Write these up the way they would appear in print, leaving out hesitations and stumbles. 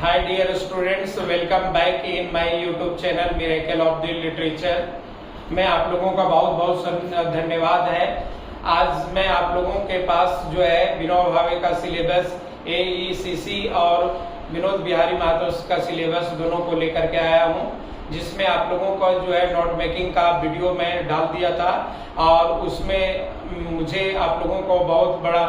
Hi dear students, welcome back in my YouTube channel Miracle of the Literature। मैं आप लोगों का बहुत बहुत धन्यवाद है। आज मैं आप लोगों के पास जो है विनोद भावे का सिलेबस AECC और विनोद बिहारी महतो का सिलेबस दोनों को लेकर के आया हूँ, जिसमें आप लोगों का जो है नोट मेकिंग का वीडियो मैं डाल दिया था और उसमें मुझे आप लोगों को बहुत बड़ा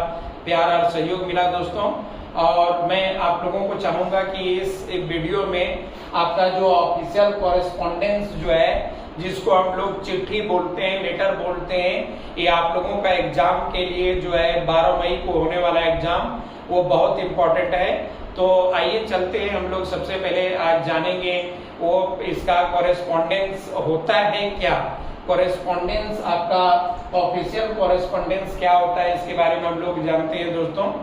प्यार और सहयोग मिला दोस्तों। और मैं आप लोगों को चाहूँगा कि इस वीडियो में आपका जो ऑफिशियल कॉरेस्पॉन्डेंस जो है, जिसको हम लोग चिट्ठी बोलते हैं, लेटर बोलते हैं, ये आप लोगों का एग्जाम के लिए जो है 12 मई को होने वाला एग्जाम वो बहुत इम्पोर्टेंट है। तो आइए चलते हैं, हम लोग सबसे पहले आज जानेंगे वो इसका कॉरेस्पॉन्डेंस होता है क्या। कॉरेस्पॉन्डेंस आपका ऑफिशियल कॉरेस्पॉन्डेंस क्या होता है, इसके बारे में हम लोग जानते हैं दोस्तों।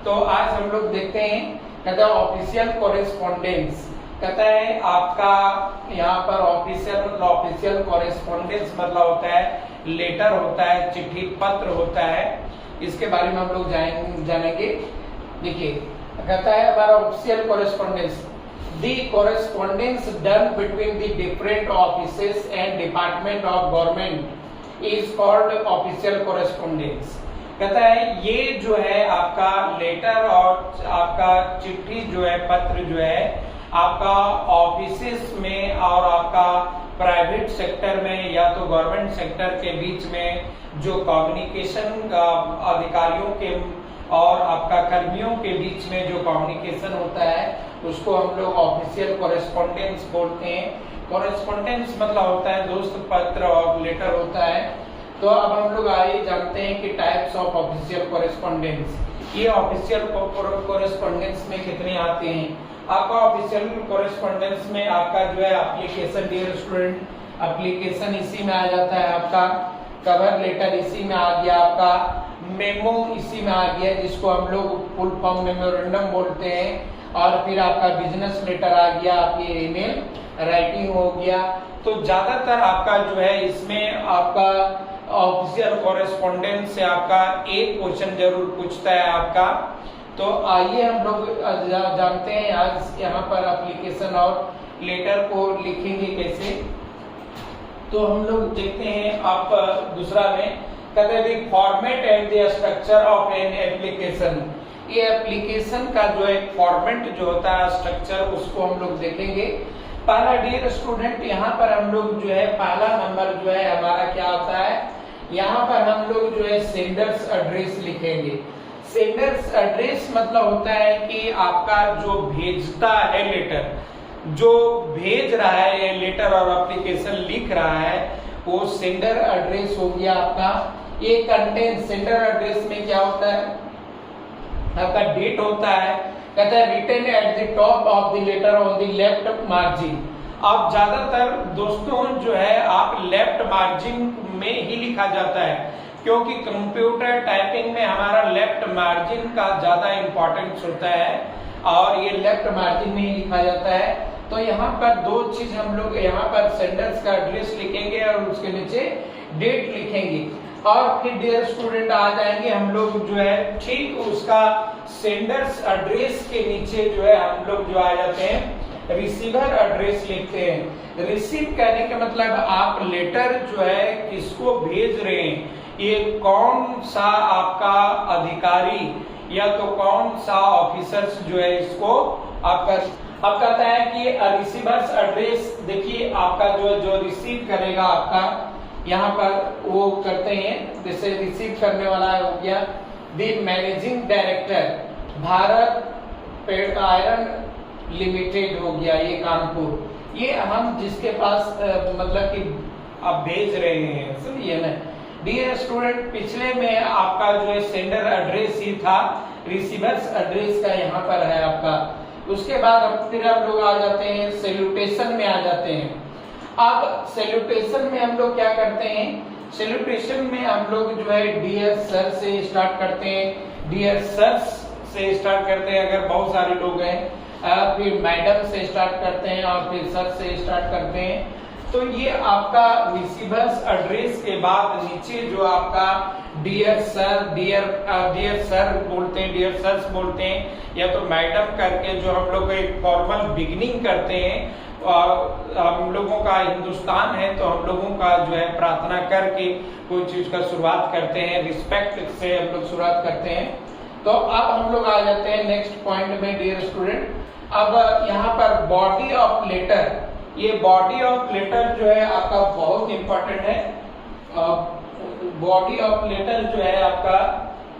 तो आज हम लोग देखते हैं, कहता है ऑफिशियल कॉरेस्पॉन्डेंस, कहता है आपका यहाँ पर ऑफिशियल कॉरेस्पॉन्डेंस मतलब होता है लेटर होता है, चिट्ठी पत्र होता है। इसके बारे में हम लोग जानेंगे। देखिए कहता है हमारा official correspondence, the correspondence done between the different offices and department of government is called official correspondence. कहता है ये जो है आपका लेटर और आपका चिट्ठी जो है, पत्र जो है आपका ऑफिसेस में और आपका प्राइवेट सेक्टर में या तो गवर्नमेंट सेक्टर के बीच में जो कम्युनिकेशन अधिकारियों के और आपका कर्मियों के बीच में जो कम्युनिकेशन होता है उसको हम लोग ऑफिशियल कॉरेस्पॉन्डेंस बोलते हैं। कॉरेस्पॉन्डेंस मतलब होता है दोस्त पत्र और लेटर होता है। तो अब हम लोग आइए जानते हैं कि टाइप्स ऑफ ऑफिशियल कॉरेस्पॉन्डेंस, ये ऑफिशियल कॉरेस्पॉन्डेंस में कितने आते हैं। आपका ऑफिशियल कॉरेस्पॉन्डेंस में आपका जो है एप्लीकेशन, डियर स्टूडेंट, एप्लीकेशन इसी में आ जाता है, आपका कवर लेटर इसी में आ गया, आपका मेमो इसी में आ गया जिसको हम लोग फुल फॉर्म मेमोरेंडम बोलते हैं, और फिर आपका बिजनेस लेटर आ गया, आपकी ईमेल राइटिंग हो गया। तो ज्यादातर आपका जो है इसमें आपका ऑफिशियल कॉरेस्पॉन्डेंस से आपका एक क्वेश्चन जरूर पूछता है आपका। तो आइए हम लोग जानते हैं आज यहाँ पर एप्लीकेशन और लेटर को लिखेंगे कैसे। तो हम लोग देखते हैं आप दूसरा में कहते हैं format and the structure of an application. ये एप्लीकेशन का जो एक फॉर्मेट जो होता है, स्ट्रक्चर, उसको हम लोग देखेंगे। पहला डियर स्टूडेंट, यहाँ पर हम लोग जो है पहला नंबर जो है हमारा क्या होता है, यहाँ पर हम लोग जो है सेंडर्स एड्रेस लिखेंगे। सेंडर्स एड्रेस मतलब होता है कि आपका जो भेजता है लेटर, जो भेज रहा है ये लेटर और एप्लीकेशन लिख रहा है, वो सेंडर एड्रेस हो गया आपका। ये कंटेंट सेंडर एड्रेस में क्या होता है, आपका डेट होता है, कहता है written at the top of the letter on the left margin. अब ज्यादातर दोस्तों जो है आप लेफ्ट मार्जिन में ही लिखा जाता है, क्योंकि कंप्यूटर टाइपिंग में हमारा लेफ्ट मार्जिन का ज्यादा इंपॉर्टेंस होता है और ये लेफ्ट मार्जिन में ही लिखा जाता है। तो यहाँ पर दो चीज हम लोग यहाँ पर सेंडर्स का एड्रेस लिखेंगे और उसके नीचे डेट लिखेंगे, और फिर डियर स्टूडेंट आ जाएंगे हम लोग जो है ठीक उसका सेंडर्स एड्रेस के नीचे जो है हम लोग जो आ जाते हैं रिसीवर एड्रेस लिखते हैं। रिसीव करने का मतलब आप लेटर जो है किसको भेज रहे हैं, ये कौन सा आपका अधिकारी या तो कौन सा ऑफिसर्स जो है इसको आपका। अब कहता है कि रिसीवर्स एड्रेस, देखिए आपका जो रिसीव करेगा आपका यहाँ पर वो करते हैं, जैसे रिसीव करने वाला हो गया the managing director Bharat iron limited हो गया, ये कानपुर। ये हम जिसके पास मतलब कि आप भेज रहे हैं, समझिए ना डियर स्टूडेंट। पिछले में आपका जो है सेंडर एड्रेस ही था, रिसीवर्स एड्रेस का यहाँ पर है आपका। उसके बाद अब फिर हम लोग आ जाते हैं सैल्यूटेशन में आ जाते हैं। अब सैल्यूटेशन में हम लोग क्या करते हैं, सैल्यूटेशन में हम लोग जो है डियर सर से स्टार्ट करते हैं, डियर सर से स्टार्ट करते हैं अगर बहुत सारे लोग हैं, फिर मैडम से स्टार्ट करते हैं और फिर सर से स्टार्ट करते हैं। तो ये आपका रिसीवर्स एड्रेस के बाद नीचे जो आपका डियर सर, डियर सर बोलते हैं, डियर सर्स बोलते हैं, या तो मैडम करके जो हम लोग एक फॉर्मल बिगिनिंग करते हैं। हम लोगों का हिंदुस्तान है तो हम लोगों का जो है प्रार्थना करके कोई चीज का शुरुआत करते हैं, रिस्पेक्ट से हम लोग शुरुआत करते हैं। तो अब हम लोग आ जाते हैं नेक्स्ट पॉइंट में डियर स्टूडेंट। अब यहाँ पर बॉडी ऑफ लेटर, ये बॉडी ऑफ लेटर जो है आपका बहुत इंपॉर्टेंट है। बॉडी ऑफ लेटर जो है आपका,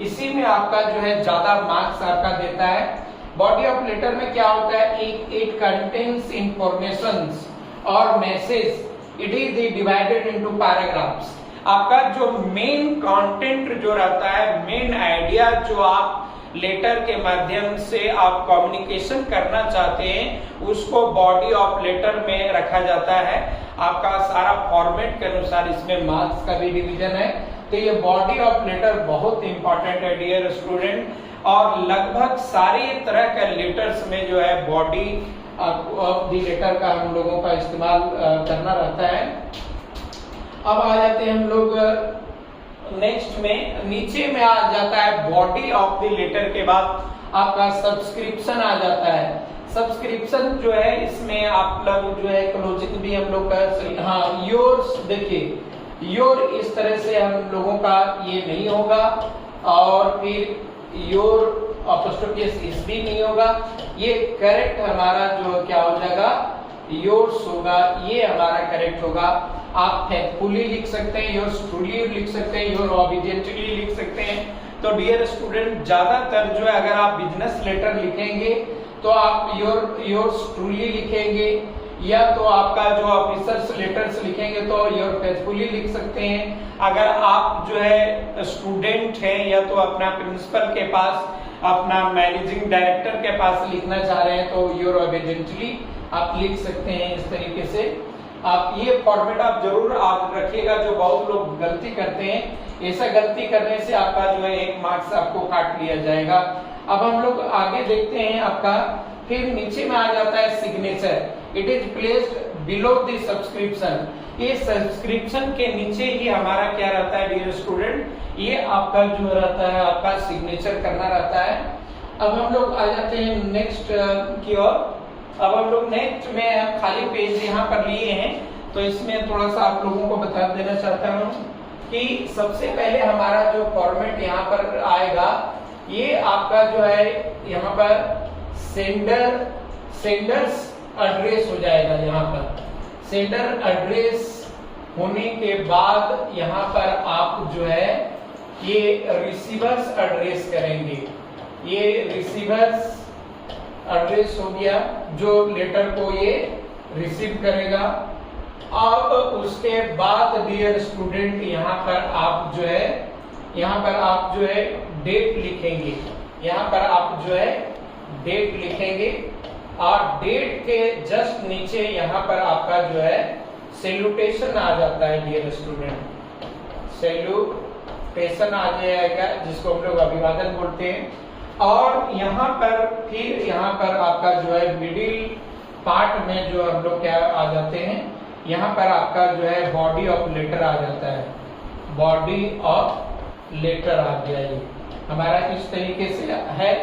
इसी में आपका जो है ज्यादा मार्क्स आपका देता है। बॉडी ऑफ लेटर में क्या होता है, इट कंटेन्स इंफॉर्मेशंस और message, it is divided into paragraphs. आपका जो मेन कंटेंट जो रहता है, मेन आइडिया जो आप लेटर के माध्यम से आप कम्युनिकेशन करना चाहते हैं, उसको बॉडी ऑफ लेटर में रखा जाता है। आपका सारा फॉर्मेट के अनुसार इसमें मार्क्स का भी डिवीजन है। तो ये बॉडी ऑफ लेटर बहुत इंपॉर्टेंट है डियर स्टूडेंट, और लगभग सारी तरह के लेटर्स में जो है बॉडी ऑफ द लेटर का हम लोगों का इस्तेमाल करना रहता है। अब आ जाते हैं हम लोग नेक्स्ट में, नीचे में आ जाता है बॉडी ऑफ द लेटर के बाद आपका सब्सक्रिप्शन आ जाता है। सब्सक्रिप्शन जो है इसमें आप लोग जो है क्लोजिंग भी हम लोग का, हाँ योर्स, देखिए योर इस तरह से हम लोगों का ये नहीं होगा, और फिर योर अपोस्ट्रोफी इस भी नहीं होगा। ये करेक्ट हमारा जो क्या हो जाएगा, योर्स होगा, ये हमारा करेक्ट होगा। आप फेथफुली लिख सकते हैं, योर्स ट्रूली लिख सकते हैं, योर ऑबिडियंटली लिख सकते हैं। तो डियर स्टूडेंट ज्यादातर जो है अगर आप बिजनेस लेटर लिखेंगे तो आप योर्स ट्रूली लिखेंगे, या तो आपका जो ऑफिसर्स लेटर्स लिखेंगे तो योर फेथफुली लिख सकते हैं। अगर आप जो है स्टूडेंट हैं या तो अपना प्रिंसिपल के पास, अपना मैनेजिंग डायरेक्टर के पास लिखना चाह रहे हैं तो योर ऑबिडियंटली आप लिख सकते हैं। इस तरीके से आप ये फॉर्मेट आप जरूर आप रखिएगा, जो बहुत लोग गलती करते हैं। ऐसा गलती करने से आपका जो है 1 मार्क्स आपको काट लिया जाएगा। अब हम लोग आगे देखते हैं आपका, फिर नीचे में आ जाता है signature, it is placed below the subscription. ये सब्सक्रिप्शन के नीचे ही हमारा क्या रहता है डियर स्टूडेंट, ये आपका जो रहता है आपका सिग्नेचर करना रहता है। अब हम लोग आ जाते हैं नेक्स्ट की ओर। अब हम लोग नेक्स्ट में खाली पेज यहाँ पर लिए हैं, तो इसमें थोड़ा सा आप लोगों को बता देना चाहता हूँ कि सबसे पहले हमारा जो फॉर्मेट यहाँ पर आएगा, ये आपका जो है यहाँ पर सेंडर्स एड्रेस हो जाएगा। यहाँ पर सेंडर एड्रेस होने के बाद यहाँ पर आप जो है ये रिसीवर्स एड्रेस करेंगे। ये रिसीवर्स एड्रेस हो गया जो लेटर को ये रिसीव करेगा। अब उसके बाद डियर स्टूडेंट यहाँ पर आप जो है डेट लिखेंगे। यहाँ पर आप जो है डेट लिखेंगे, और डेट के जस्ट नीचे यहाँ पर आपका जो है सैल्यूटेशन आ जाता है डियर स्टूडेंट। सैल्यूटेशन आ जाएगा जिसको हम लोग अभिवादन बोलते हैं। और यहाँ पर फिर यहाँ पर आपका जो है मिडिल पार्ट में जो हम लोग क्या आ जाते हैं, यहाँ पर आपका जो है बॉडी ऑफ लेटर आ जाता है। बॉडी ऑफ लेटर आ गया ये हमारा, इस तरीके से है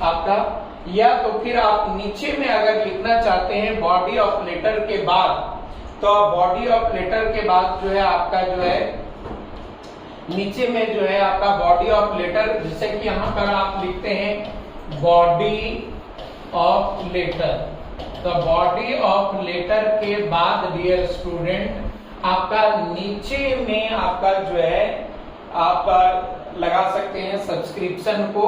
आपका। या तो फिर आप नीचे में अगर लिखना चाहते हैं बॉडी ऑफ लेटर के बाद, तो बॉडी ऑफ लेटर के बाद जो है आपका जो है नीचे में जो है आपका बॉडी ऑफ लेटर, जैसे कि यहाँ पर आप लिखते हैं बॉडी ऑफ लेटर। तो बॉडी ऑफ लेटर के बाद डियर स्टूडेंट आपका नीचे में आपका जो है आप लगा सकते हैं सब्सक्रिप्शन को,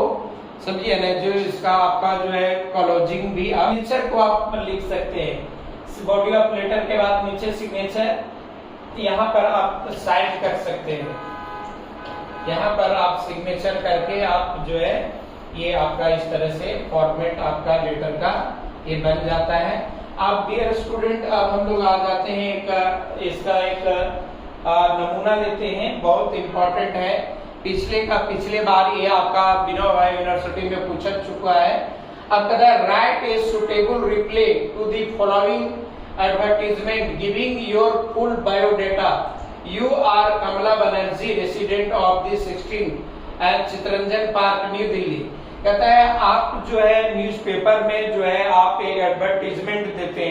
समझिए ना, जो इसका आपका जो है क्लोजिंग भी सिग्नेचर को आप लिख सकते हैं। बॉडी ऑफ लेटर के बाद नीचे सिग्नेचर, यहाँ पर आप साइन कर सकते हैं। यहाँ पर आप सिग्नेचर करके आप जो है ये आपका इस तरह से फॉर्मेट आपका लेटर का ये बन जाता है। आप डियर स्टूडेंट अब हम लोग आ जाते हैं इसका एक नमूना लेते हैं, बहुत इंपॉर्टेंट है। पिछले बार ये आपका विनोबा भाई यूनिवर्सिटी में पूछा चुका है। अब कहता है write a suitable reply to the following advertisement giving your full biodata you are Kamala Banerjee, resident of the 16 at Chittaranjan Park, New Delhi. कहता है आप जो है न्यूज़पेपर में जो है आप एक एडवर्टीजमेंट देखते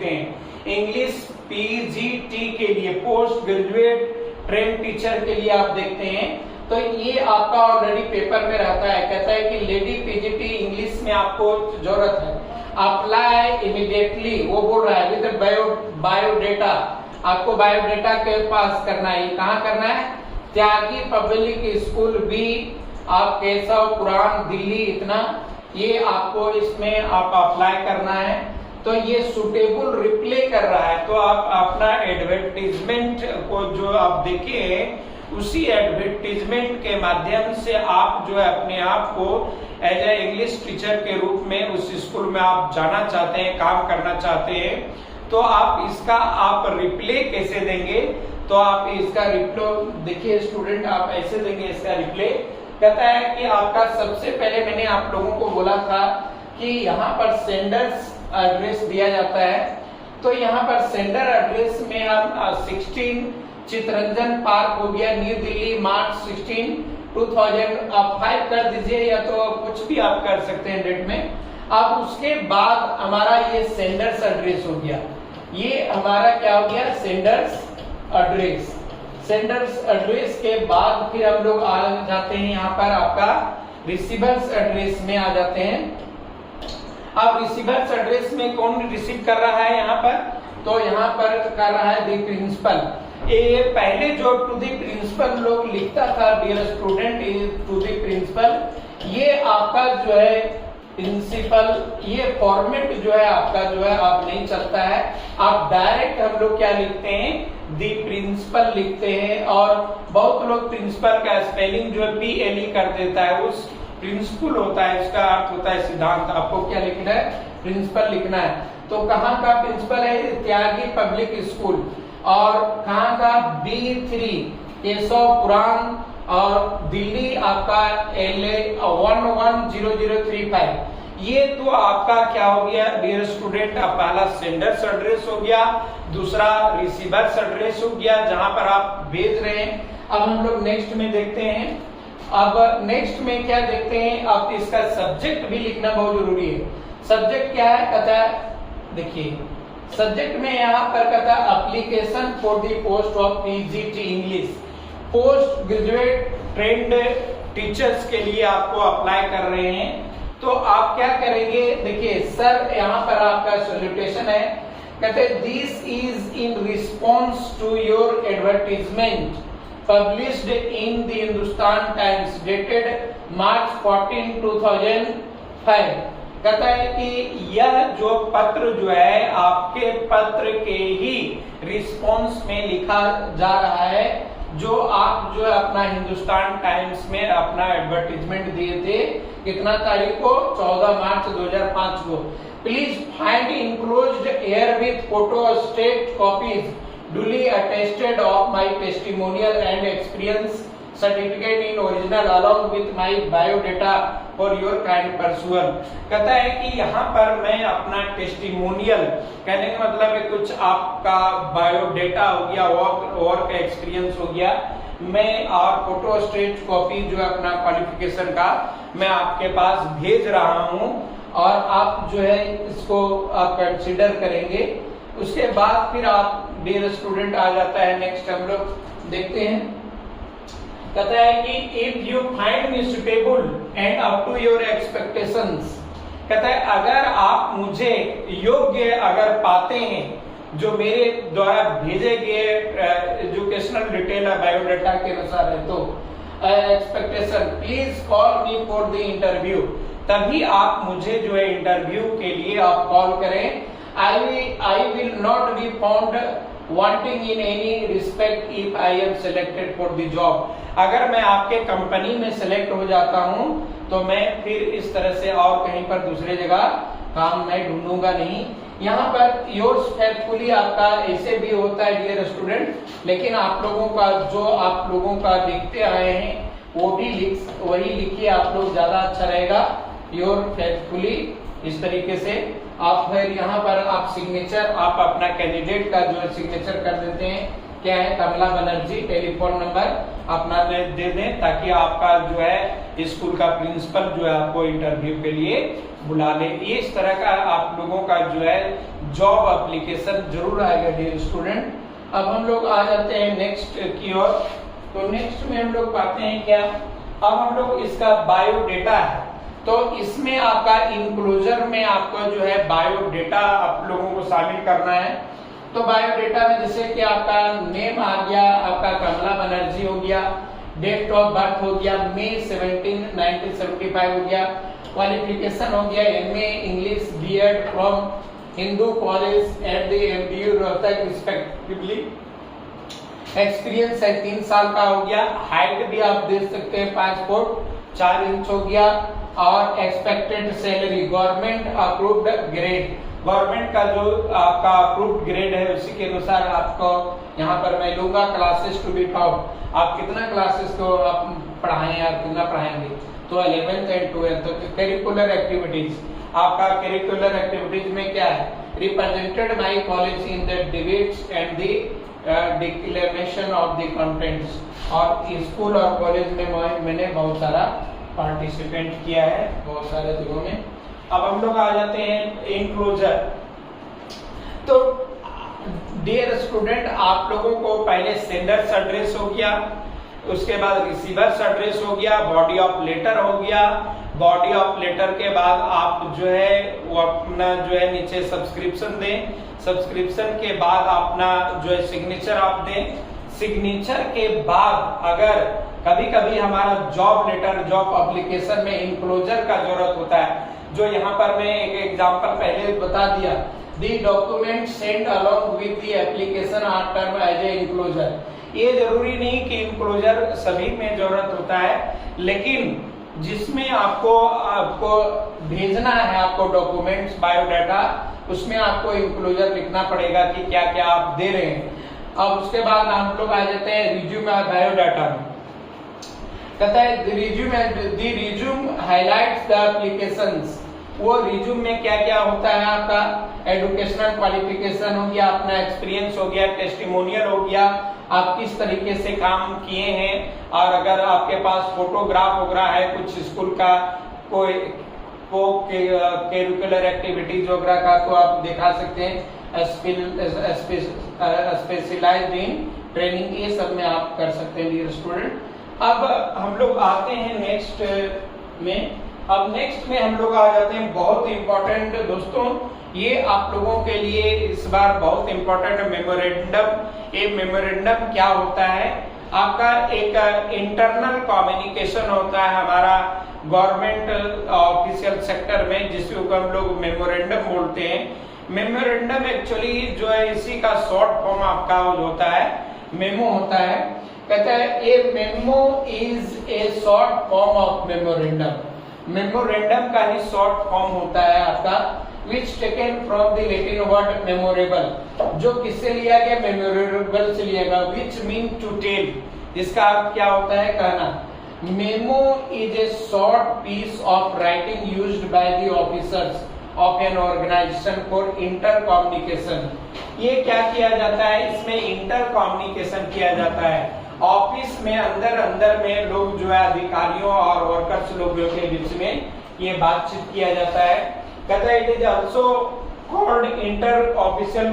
हैं इंग्लिश पीजीटी के लिए, पोस्ट ग्रेजुएट ट्रेन टीचर के लिए आप देखते हैं, तो ये आपका ऑलरेडी पेपर में रहता है। कहता है कि लेडी पीजीटी इंग्लिश में आपको जरूरत है, अप्लाई इमीडिएटली, वो बोल रहा है विद बायोडेटा, आपको बायोडेटा के पास करना है। कहाँ करना है? त्यागी पब्लिक स्कूल बी, आप केशव पुराण दिल्ली, इतना ये आपको इसमें आप अप्लाई करना है। तो ये सुटेबल रिप्ले कर रहा है, तो आप अपना एडवर्टीजमेंट को जो आप देखिए उसी एडवर्टीजमेंट के माध्यम से आप जो है अपने आप को एज ए इंग्लिश टीचर के रूप में उस स्कूल में आप जाना चाहते हैं, काम करना चाहते हैं, तो आप इसका आप रिप्ले कैसे देंगे? तो आप इसका रिप्ले देखिए स्टूडेंट, आप ऐसे देंगे इसका रिप्ले। कहता है कि आपका सबसे पहले मैंने आप लोगों को बोला था कि यहाँ पर सेंडर्स एड्रेस दिया जाता है, तो यहाँ पर सेंडर एड्रेस में आप 16 चितरंजन पार्क हो गया, न्यू दिल्ली, मार्च 16 2000 आप 5 कर दीजिए, या तो कुछ भी आप कर सकते हैं डेट में। अब उसके बाद हमारा ये सेंडर्स एड्रेस हो गया, ये हमारा क्या हो गया? Sender's address. सेंडर्स एड्रेस के बाद फिर हम लोग आ जाते हैं यहाँ पर आपका रिसीवर्स एड्रेस में आ जाते हैं। अब रिसीवर्स एड्रेस में कौन रिसीव कर रहा है यहाँ पर? तो यहाँ पर कर रहा है द प्रिंसिपल। ये पहले जो टू द प्रिंसिपल लोग लिखता था, dear student to the principal, ये आपका जो है प्रिंसिपल, ये फॉर्मेट जो है आपका जो है आप नहीं चलता है। आप डायरेक्ट हम लोग क्या लिखते हैं? दी प्रिंसिपल लिखते हैं, और बहुत लोग प्रिंसिपल का स्पेलिंग जो है PLE कर देता है, उस प्रिंसिपल होता है, इसका अर्थ होता है सिद्धांत। आपको क्या लिखना है? प्रिंसिपल लिखना है। तो कहाँ का प्रिंसिपल है? त्यागी पब्लिक स्कूल। और कहाँ का? B3 केशव पुराण, और दिल्ली आपका LA 110035। ये तो आपका क्या हो गया डियर स्टूडेंट? पहला सेंडर्स एड्रेस हो गया, दूसरा रिसीवर्स एड्रेस हो गया जहां पर आप भेज रहे हैं। अब हम लोग नेक्स्ट में देखते हैं। अब नेक्स्ट में क्या देखते हैं? आप इसका सब्जेक्ट भी लिखना बहुत जरूरी है। सब्जेक्ट क्या है? कहता है देखिए सब्जेक्ट में यहाँ पर कहता है application for the post of PGT English, post graduate trend teachers के लिए आपको अप्लाई कर रहे हैं। तो आप क्या करेंगे? देखिए सर, यहाँ पर आपका सॉल्यूशन है। कहते हैं this is in response to your advertisement published in the Hindustan Times dated March 14 2005। कहता है कि यह जो पत्र जो है आपके पत्र के ही रिस्पॉन्स में लिखा जा रहा है, जो आप जो है अपना हिंदुस्तान टाइम्स में अपना एडवर्टीजमेंट दिए थे, कितना तारीख को? 14 मार्च 2005 को। Please find enclosed here with photo state copies duly attested of my testimonial and experience certificate in original along with my biodata for your kind perusal। कहता है कि यहाँ पर मैं अपना टेस्टिमोनियल, कहने का मतलब है कुछ आपका बायोडेटा हो गया, वर्क एक्सपीरियंस हो गया, मैं और फोटो स्टेट कॉपी जो है अपना क्वालिफिकेशन का मैं आपके पास भेज रहा हूँ, और आप जो है इसको आप कंसिडर करेंगे। उसके बाद फिर आप डियर स्टूडेंट आ जाता है नेक्स्ट, हम लोग देखते हैं। कहता है कि if you find me suitable and up to your expectations, कहता है अगर आप मुझे योग्य अगर पाते हैं जो मेरे द्वारा भेजे गए एजुकेशनल डिटेल बायोडाटा के अनुसार है, तो expectation please call me for the interview, तभी आप मुझे जो है इंटरव्यू के लिए आप कॉल करें। I will not be found wanting in any respect if I am selected for the job। अगर मैं आपके कंपनी में सेलेक्ट हो जाता हूं तो मैं फिर इस तरह से और कहीं पर दूसरे जगह काम मैं ढूंढूंगा नहीं। यहाँ पर योर्स फेथफुली आपका ऐसे भी होता है डियर स्टूडेंट, लेकिन आप लोगों का जो आप लोगों का लिखते आए हैं वो भी वही लिखिए आप लोग, ज्यादा अच्छा रहेगा। योर फेथफुली इस तरीके से आप फिर यहाँ पर आप सिग्नेचर, आप अपना कैंडिडेट का जो है सिग्नेचर कर देते हैं। क्या है, कमला बनर्जी, टेलीफोन नंबर अपना दे दें ताकि आपका जो है स्कूल का प्रिंसिपल जो है आपको इंटरव्यू के लिए बुला ले। ये इस तरह का आप लोगों का जो है जॉब एप्लीकेशन जरूर आएगा डियर स्टूडेंट। अब हम लोग आ जाते हैं नेक्स्ट की ओर। तो नेक्स्ट में हम लोग पाते हैं क्या, अब हम लोग इसका बायोडेटा है, तो इसमें आपका इंक्लोजर में आपका जो है बायोडेटा आप लोगों को शामिल करना है। तो बायोडेटा में जैसे कि आपका नेम आ गया, आपका कमला बनर्जी हो गया, डेट ऑफ बर्थ हो गया मई 17, 1975 हो गया, क्वालिफिकेशन हो गया MA English BEd from Hindu college at the MBU Rohtak respectively, experience है 3 साल का हो गया, हाइट भी आप देख सकते हैं 5 फुट 4 इंच हो गया, और expected salary government approved grade, government का जो आपका अप्रूव्ड ग्रेड है उसी के अनुसार आपको यहाँ पर मैं लूंगा। क्लासेस टू बी टॉप, आप कितना क्लासेस को आप पढ़ाएं या कितना पढ़ाएंगे, तो 11th एंड 12th। तो करिकुलर एक्टिविटीज, आपका करिकुलर एक्टिविटीज में क्या है, represented my college in the debates and the डिक्लेमेशन of the contents, और स्कूल और कॉलेज में मैंने बहुत सारा पार्टिसिपेंट किया है बहुत सारे जगहों में। अब हम लोग आ जाते हैं इंक्लोजर। तो डियर स्टूडेंट, आप लोगों को पहले सेंडर्स एड्रेस हो गया, उसके बाद रिसीवर्स एड्रेस हो गया, बॉडी ऑफ लेटर हो गया, बॉडी ऑफ लेटर के बाद आप जो है वो अपना जो है नीचे सब्सक्रिप्शन दें, सब्सक्रिप्शन के बाद अपना जो है सिग्नेचर आप दें, सिग्नेचर के बाद अगर कभी कभी हमारा जॉब लेटर जॉब एप्लीकेशन में इंक्लोजर का जरूरत होता है, जो यहाँ पर मैं एक एग्जांपल पहले बता दिया, the document send along with the application are term as an enclosure. ये जरूरी नहीं कि इंक्लोजर सभी में जरूरत होता है, लेकिन जिसमें आपको भेजना है आपको डॉक्यूमेंट्स बायोडाटा, उसमें आपको इंक्लोजर लिखना पड़ेगा कि क्या क्या आप दे रहे हैं। अब उसके बाद हम लोग आ जाते हैं रिज्यूम और बायोडाटा में। कहता है रिज्यूम हाइलाइट्स द एप्लीकेशंस, वो रिज्यूम में क्या क्या होता है, आपका एजुकेशनल क्वालिफिकेशन हो गया, अपना एक्सपीरियंस हो गया, टेस्टिमोनियल हो गया, आप किस तरीके से काम किए हैं, और अगर आपके पास फोटोग्राफ वगैरह है कुछ स्कूल का कोई करिकुलर एक्टिविटीज वगैरह का, तो आप दिखा सकते हैं, स्पेशलाइज्ड इन ट्रेनिंग, ये सब में आप कर सकते हैं डियर स्टूडेंट। अब हम लोग आते हैं नेक्स्ट में। अब नेक्स्ट में हम लोग आ जाते हैं बहुत इंपॉर्टेंट दोस्तों, ये आप लोगों के लिए इस बार बहुत इंपॉर्टेंट मेमोरेंडम। ये मेमोरेंडम क्या होता है, आपका एक इंटरनल कम्युनिकेशन होता है हमारा गवर्नमेंट ऑफिशियल सेक्टर में, जिसको हम लोग मेमोरेंडम बोलते हैं। मेमोरेंडम एक्चुअली जो है इसी का शॉर्ट फॉर्म आपका होता है, मेमो होता है। कहता है a memo is a short form of memorandum, memorandum का ही शॉर्ट फॉर्म होता है आपका, which taken from the Latin word memorable, जो किससे लिया गया, मेमोरेबल से लिया गया, विच मीन टू टेल, इसका अर्थ क्या होता है, कहना। Memo is a short piece of writing used by the officers of an organisation for inter communication. ये क्या किया जाता है, इसमें इंटर कम्युनिकेशन किया जाता है ऑफिस में, अंदर में लोग जो है अधिकारियों और वर्कर्स लोगों के बीच में ये बातचीत किया जाता है। कहता है it is also called inter official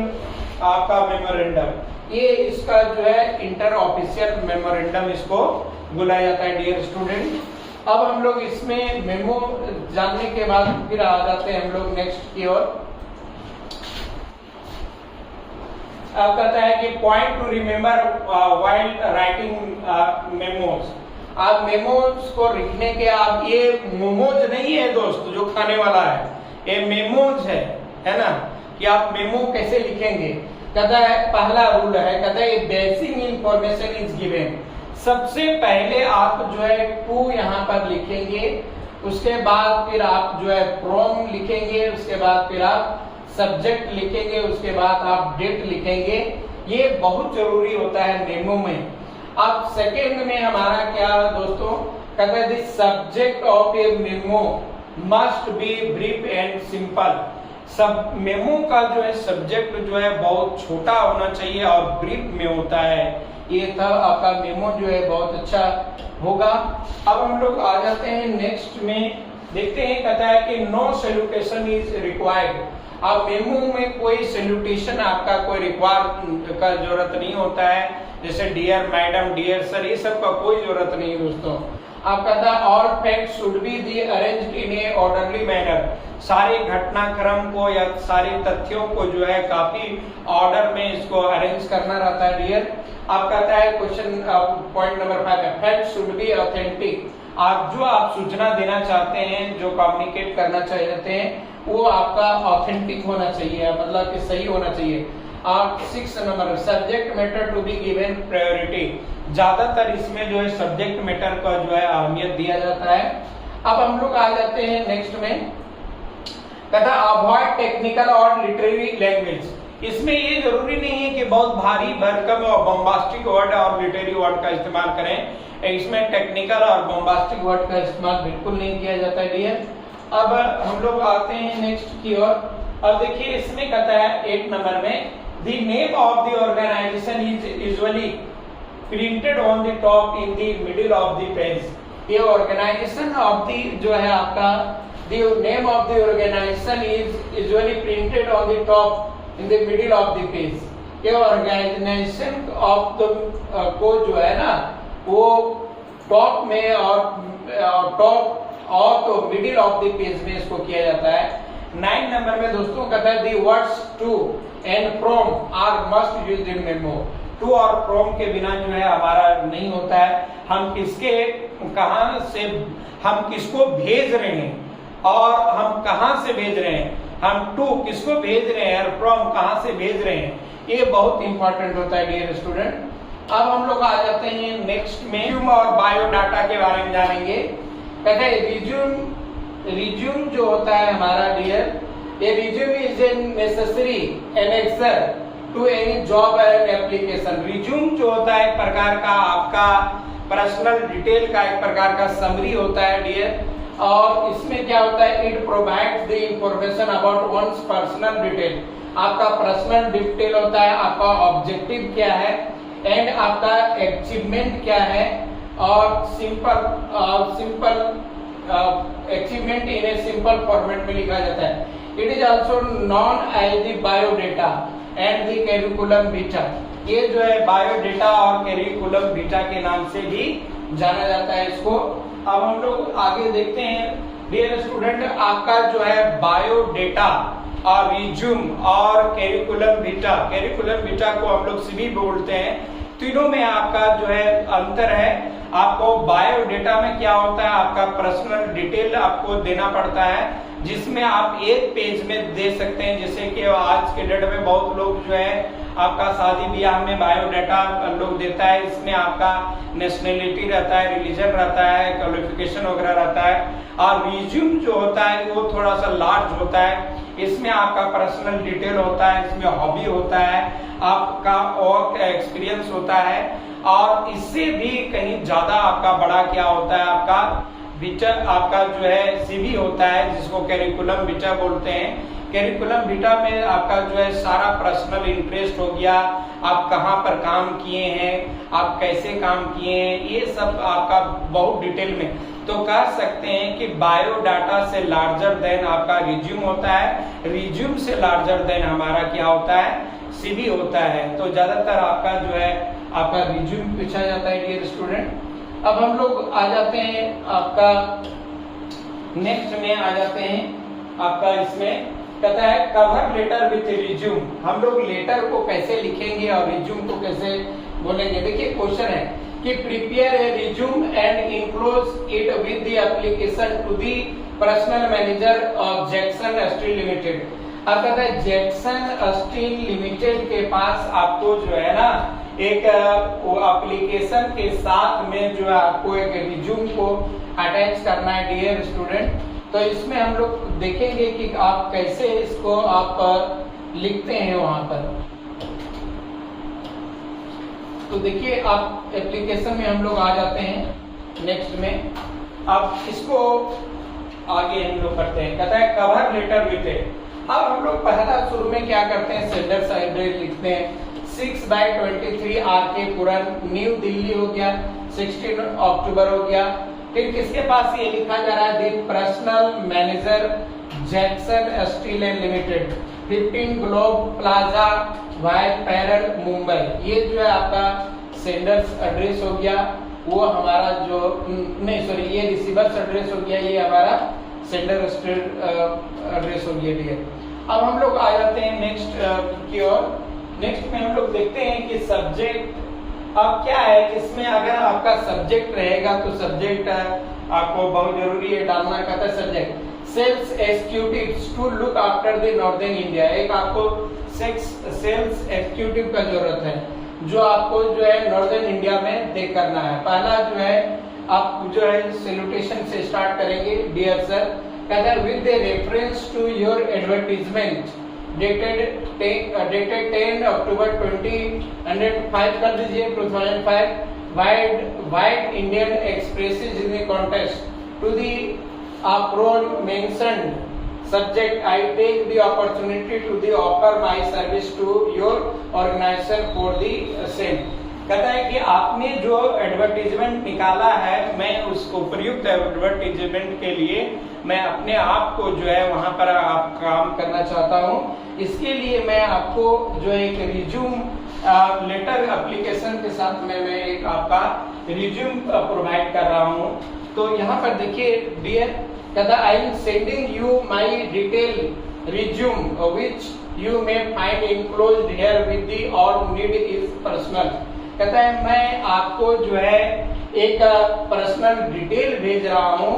आपका मेमोरेंडम, ये इसका जो है इंटर ऑफिशियल मेमोरेंडम इसको बुलाया जाता है डियर स्टूडेंट। अब हम लोग इसमें मेमो जानने के बाद फिर आ जाते हैं हम लोग नेक्स्ट की ओर। अब कहता है कि point two remember while writing memos, आप मेमोज को लिखने के, आप ये मोमोज नहीं है दोस्त जो खाने वाला है, ये मेमोज है ना, कि आप मेमो कैसे लिखेंगे। कहता है पहला रूल है, कहता है बेसिक इंफॉर्मेशन इज गिवन, सबसे पहले आप जो है टू यहाँ पर लिखेंगे, उसके बाद फिर आप जो है फ्रॉम लिखेंगे, उसके बाद फिर आप सब्जेक्ट लिखेंगे, उसके बाद आप डेट लिखेंगे। ये बहुत जरूरी होता है मेमो में। अब सेकेंड में हमारा क्या दोस्तों, कहता है subject of A memo must be brief and simple, सब मेमो का जो है सब्जेक्ट जो है बहुत छोटा होना चाहिए और ब्रीफ में होता है। ये था आपका मेमो जो है बहुत अच्छा होगा। अब हम लोग आ जाते हैं नेक्स्ट में, देखते हैं कहता है कि नो सैल्यूटेशन इज रिक्वायर्ड। अब मेमो में कोई सैल्यूटेशन आपका कोई रिक्वायर का जरूरत नहीं होता है, जैसे डियर मैडम, डियर सर, ये सब का कोई जरूरत नहीं दोस्तों। आप कहता है all facts should be the arranged in A orderly manner. सारे घटनाक्रम को या सारे तथ्यों को जो है काफी ऑर्डर में इसको अरेंज करना रहता है डियर। आप कहता है क्वेश्चन पॉइंट नंबर 5 है फैक्ट शुड बी ऑथेंटिक। आप जो आप सूचना देना चाहते हैं, जो कम्युनिकेट करना चाहते हैं, वो आपका ऑथेंटिक होना चाहिए, मतलब कि सही होना चाहिए। आप 6 number subject matter to be given priority. ज्यादातर इसमें जो है सब्जेक्ट मैटर का जो है अहमियत दिया जाता है। अब हम लोग आ जाते हैं नेक्स्ट में, कहता अवॉइड टेक्निकल और लिटरेरी लैंग्वेज। इसमें ये जरूरी नहीं है कि बहुत भारी भरकम और बॉम्बास्टिक वर्ड और लिटरेरी वर्ड का इस्तेमाल करें। इसमें टेक्निकल और बॉम्बास्टिक वर्ड का इस्तेमाल बिल्कुल नहीं किया जाता है डियर। अब हम लोग आते हैं नेक्स्ट की ओर। अब देखिए इसमें कहता है 8 नंबर में the name of the organisation is usually printed on the top in the middle of the page. ये ऑर्गेनाइजेशन ऑफ द जो है आपका the name of the organization is usually printed on the top in the middle of the page। ये organisation of the को जो है ना वो टॉप में और टॉप और तो मिडिल ऑफ द पेज में इसको किया जाता है। 9 नंबर में दोस्तों कहता है the words to and from are must used in memo. To और फ्रॉम के बिना जो है हमारा नहीं होता है। हम किसके कहां से हम किसको भेज रहे हैं और हम कहां से भेज रहे हैं, हम टू किसको भेज रहे हैं और फ्रॉम कहां से भेज रहे हैं, ये बहुत इंपॉर्टेंट होता है डियर स्टूडेंट। अब हम लोग आ जाते हैं नेक्स्ट में रिज्यूम और बायोडाटा के बारे में जानेंगे। कहते हैं रिज्यूम जो होता है हमारा डियर, ये resume is a necessary annexure to any job and application. Resume जो होता है एक प्रकार का आपका पर्सनल डिटेल का एक प्रकार का समरी होता है डियर। और इसमें क्या होता है, it provides the information about one's personal detail. आपका पर्सनल डिटेल होता है, आपका ऑब्जेक्टिव क्या है एंड आपका अचीवमेंट क्या है, और simple achievement in a simple format में लिखा जाता है। It is also known as the biodata and the curriculum vitae. ये जो है बायोडेटा और कैरिकुलम बीटा के नाम से भी जाना जाता है इसको। अब हम लोग आगे देखते हैं डियर स्टूडेंट, आपका जो है बायोडेटा और रिज्यूम और कैरिकुलम बीटा को हम लोग सीबी बोलते हैं। तीनों में आपका जो है अंतर है। आपको बायोडेटा में क्या होता है, आपका पर्सनल डिटेल आपको देना पड़ता है, जिसमें आप एक पेज में दे सकते हैं। जैसे कि आज के डेट में बहुत लोग जो है आपका शादी ब्याह में बायोडाटा लोग देता है। इसमें आपका नेशनलिटी रहता है, रिलीजन रहता है, क्वालिफिकेशन वगैरह रहता है। और रिज्यूम जो होता है वो थोड़ा सा लार्ज होता है। इसमें आपका पर्सनल डिटेल होता है, इसमें हॉबी होता है, आपका वर्क एक्सपीरियंस होता है, और इससे भी कहीं ज्यादा आपका बड़ा क्या होता है, आपका बीटा, आपका जो है सीवी होता है, जिसको कैरिकुलम बीटा बोलते हैं। कैरिकुलम बीटा में आपका जो है सारा पर्सनल इंटरेस्ट हो गया, आप कहाँ पर काम किए हैं, आप कैसे काम किए हैं, ये सब आपका बहुत डिटेल में। तो कह सकते हैं कि बायोडाटा से लार्जर देन आपका रिज्यूम होता है, रिज्यूम से लार्जर देन हमारा क्या होता है, सीवी होता है। तो ज्यादातर आपका जो है आपका रिज्यूम पूछा जाता है डियर स्टूडेंट। अब हम लोग आ जाते हैं आपका नेक्स्ट में आ जाते हैं आपका इसमें कहता है कवर लेटर विथ रिज्यूम। हम लोग लेटर को कैसे लिखेंगे और रिज्यूम को कैसे बोलेंगे। देखिए क्वेश्चन है कि prepare a resume and enclose it with the application to the personnel manager of Jackson Steel Limited. अब कहता है जैक्सन स्टील लिमिटेड के पास आपको जो है ना एक एप्लीकेशन के साथ में जो है आपको एक रिज्यूम को अटैच करना है डियर स्टूडेंट। तो इसमें हम लोग देखेंगे कि आप कैसे इसको आप लिखते हैं वहां पर। तो देखिए आप एप्लीकेशन में हम लोग आ जाते हैं नेक्स्ट में। अब इसको आगे हम लोग करते हैं। कहता है कवर लेटर विथ अब हम लोग पहला शुरू में क्या करते हैं, सेंडर्स एड्रेस लिखते हैं 6/23 RK पुरन, न्यू दिल्ली हो गया, 16 अक्टूबर हो गया। फिर किसके पास ये लिखा जा रहा है, the personal manager Jackson steel and limited, 15 globe plaza white Parel Mumbai. ये जो है आपका सेंडर्स एड्रेस हो गया, वो हमारा जो नहीं सॉरी ये रिसीवर्स एड्रेस हो गया, ये हमारा सेंडर एड्रेस हो गया। डियर अब हम लोग आ जाते हैं नेक्स्ट की ओर। नेक्स्ट में हम लोग देखते हैं कि सब्जेक्ट अब क्या है, इसमें अगर आपका सब्जेक्ट रहेगा तो सब्जेक्ट आपको बहुत जरूरी है डालना। कहता है subject sales executives to look after the northern India. एक आपको सेल्स एग्जीक्यूटिव का जरूरत है जो आपको जो है नॉर्दर्न इंडिया में देख करना है। पहला जो है आप जो है सैल्यूटेशन से स्टार्ट करेंगे, डियर सर। कहता है with the reference to your advertisement dated 10 October 2005 कर दीजिए 2005 vide Indian Expresses in the context to the afore mentioned subject I take the opportunity to the offer my service to your organization for the same। कहता है कि आपने जो advertisement निकाला है, मैं उसको प्रयुक्त एडवर्टीजमेंट के लिए मैं अपने आप को जो है वहां पर आप काम करना चाहता हूं। इसके लिए मैं आपको जो एक रिज्यूम लेटर एप्लीकेशन के साथ में मैं एक आपका रिज्यूम प्रोवाइड कर रहा हूं। तो यहाँ पर देखिए डियर, कहता I am sending you my detail resume which you may find enclosed here with the all need is personal. कहता है मैं आपको जो है एक पर्सनल डिटेल भेज रहा हूं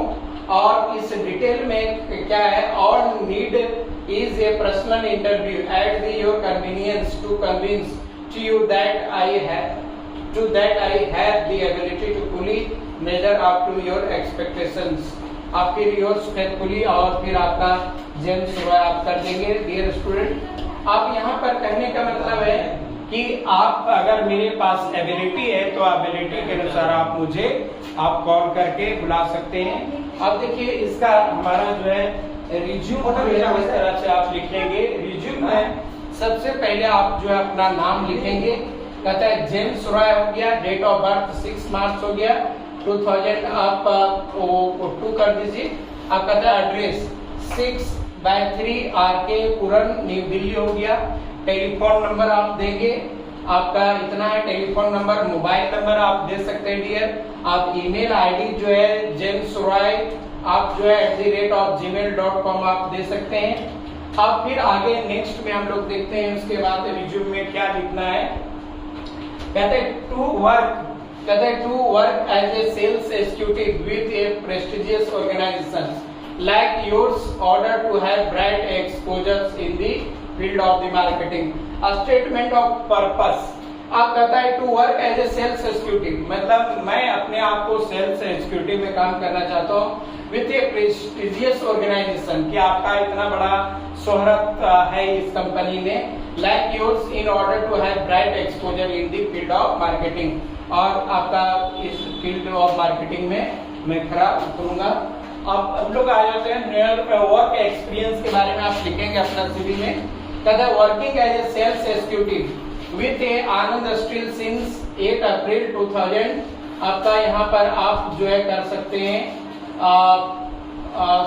और इस डिटेल में क्या है, all need is a personal interview at the your convenience to convince to you that I have the ability to fully measure up to your expectations. आप फिर योर्स फेथफुली और फिर आपका जेम्स आप कर देंगे। डियर स्टूडेंट, आप यहाँ पर कहने का मतलब है कि आप अगर मेरे पास एबिलिटी है तो एबिलिटी के अनुसार आप मुझे आप कॉल करके बुला सकते हैं। अब देखिए इसका हमारा जो है रिज्यूम इस तरह से आप लिखेंगे। रिज्यूम में सबसे पहले आप जो है अपना नाम लिखेंगे। कहता है जेम्स रॉय हो गया, डेट ऑफ बर्थ 6 मार्च हो गया 2000, आप 2 कर दीजिए। आप कहता है एड्रेस 6/3 RK पुरन न्यू दिल्ली हो गया। टेलीफोन नंबर आप देंगे, आपका इतना है टेलीफोन नंबर। मोबाइल नंबर आप दे सकते हैं डियर। आप ईमेल आईडी जो है जेम्स रॉय आप जो है @gmail.com आप दे सकते हैं। अब फिर आगे नेक्स्ट में हम लोग देखते हैं उसके बाद रिज्यूम में क्या लिखना है। कहते हैं to work as a sales executive with a prestigious organisation like yours, order to have bright exposures in the field of the marketing. Statement of purpose आप कहता है to work as a sales executive, मतलब मैं अपने आप को sales executive में काम करना चाहता हूँ विथ ए प्रेस्टिजियस ऑर्गेनाइजेशन कि आपका इतना बड़ा शोहरत है इस कंपनी में, like yours in order to have bright exposure in the field of marketing, और आपका इस फील्ड ऑफ मार्केटिंग में मैं खरा उतरूंगा। अब हम लोग आ जाते हैं वर्क एक्सपीरियंस के बारे में आप लिखेंगे अपना सीवी में। कहता है working as a sales executive with a Anand steel since 8 April 2000। आपका यहाँ पर आप जो है कर सकते हैं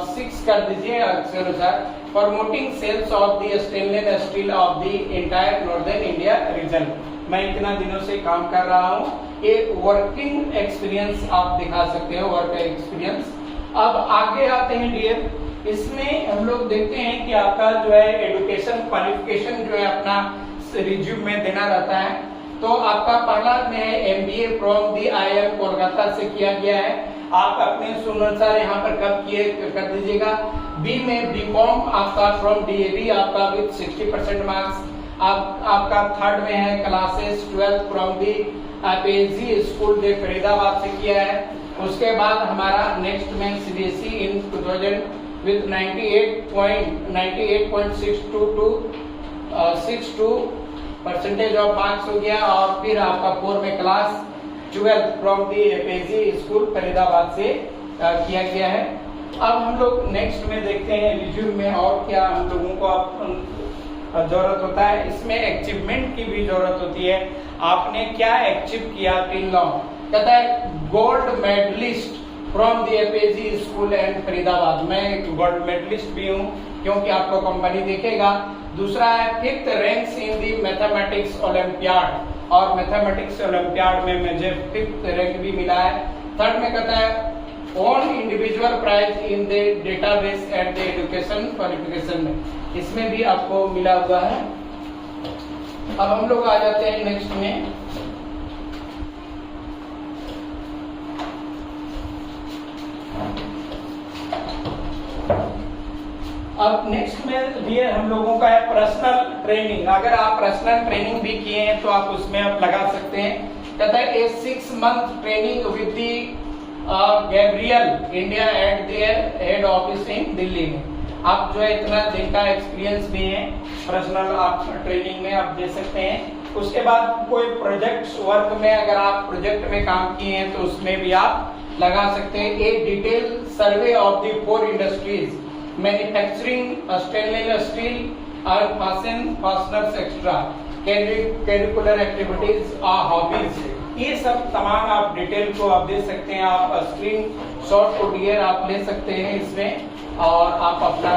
6 कर दीजिए अनुसार। Promoting sales of the stainless steel of the entire northern India region. मैं इतना दिनों से काम कर रहा हूँ। ये वर्किंग एक्सपीरियंस आप दिखा सकते हो, वर्क एक्सपीरियंस। अब आगे आते हैं डियर, इसमें हम लोग देखते हैं कि आपका जो है एजुकेशन क्वालिफिकेशन जो है अपना रिज्यूम में देना रहता है। तो आपका पहला में है MBA from the IIM Kolkata से किया गया है। आप अपने सुनानुसार यहाँ पर कब किए कर दीजिएगा। बी में BCom आपका फ्रॉम DAV आपका विद 60% मार्क्स। आपका थर्ड में है classes 12 from the PSG school दे फरीदाबाद से किया है। उसके बाद हमारा नेक्स्ट में CBSE in 2000 with 98.62% of marks हो गया। और फिर आपका 4 में class 12 from the PSG school Faridabad से किया गया है। अब हम लोग नेक्स्ट में देखते हैं रिज्यूम में और क्या हम लोगों को जरूरत होता है। इसमें अचीवमेंट की भी जरूरत होती है, आपने क्या अचीव किया टिल नाउ। कहता है gold medallist from the APG school and Faridabad. मैं एक गोल्ड मेडलिस्ट भी हूँ क्योंकि आपको कंपनी देखेगा। दूसरा है 5th ranks in the mathematics olympiad, और मैथमेटिक्स ओलंपियाड में मुझे 5th रैंक भी मिला है। थर्ड में कहता है own individual prize in the database and the education qualification में, इसमें भी आपको मिला हुआ है। अब हम लोग आ जाते हैं नेक्स्ट में। अब नेक्स्ट में भी हम लोगों का है पर्सनल ट्रेनिंग। अगर आप पर्सनल ट्रेनिंग भी किए हैं तो आप उसमें आप लगा सकते हैं। कहता है ए 6 month training with the Gabriel India at their head office in Delhi में। आप जो है इतना दिन का एक्सपीरियंस भी है पर्सनल आप ट्रेनिंग में आप दे सकते हैं। उसके बाद कोई प्रोजेक्ट वर्क में अगर आप प्रोजेक्ट में काम किए हैं तो उसमें भी आप लगा सकते हैं। ए detail survey of the 4 industries manufacturing stainless steel और फास्टनर्स एक्स्ट्रा करिकुलर एक्टिविटीज और हॉबीज, ये सब तमाम आप डिटेल को आप दे सकते हैं। आप स्क्रीन शॉट को डियर आप ले सकते हैं इसमें, और आप अपना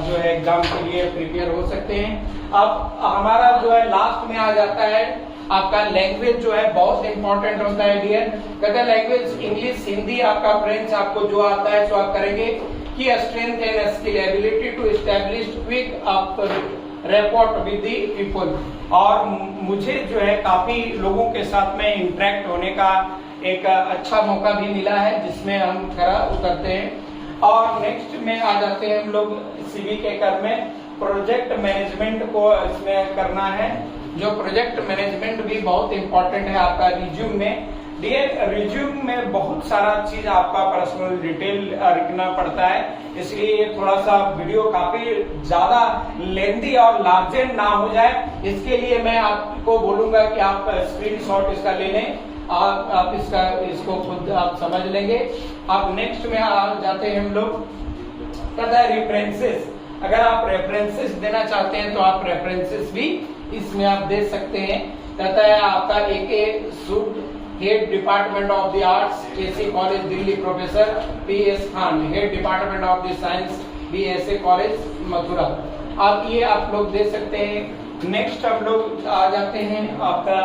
जो है एग्जाम के लिए प्रिपेयर हो सकते हैं। अब हमारा जो है लास्ट में आ जाता है आपका लैंग्वेज जो है बहुत इंपॉर्टेंट होता है डियर। कहते हैं लैंग्वेज इंग्लिश हिंदी आपका फ्रेंच आपको जो आता है सो आप करेंगे। की strength and skill ability to establish quick up rapport with the people, और मुझे जो है काफी लोगों के साथ में इंटरेक्ट होने का एक अच्छा मौका भी मिला है जिसमें हम खरा उतरते हैं। और नेक्स्ट में आ जाते हैं हम लोग सीवी के कर में प्रोजेक्ट मैनेजमेंट को इसमें करना है, जो प्रोजेक्ट मैनेजमेंट भी बहुत इंपॉर्टेंट है आपका रिज्यूम में। डियर रिज्यूम में बहुत सारा चीज आपका पर्सनल डिटेल लिखना पड़ता है, इसलिए थोड़ा सा वीडियो काफी ज्यादा लेंथी और लार्जर ना हो जाए, इसके लिए मैं आपको बोलूंगा कि आप स्क्रीनशॉट इसका ले लें, आप इसको खुद आप समझ लेंगे। अब नेक्स्ट में आ जाते हैं हम लोग। कहता है रेफरेंसेस, अगर आप रेफरेंसेस देना चाहते हैं तो आप रेफरेंसेस भी इसमें आप दे सकते हैं। कहता है आपका AK suit head department of the arts KC college Delhi professor PS Khan, head department of the science BSA college Mathura. आप ये आप लोग दे सकते हैं। नेक्स्ट हम लोग आ जाते हैं आपका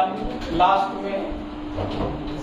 लास्ट में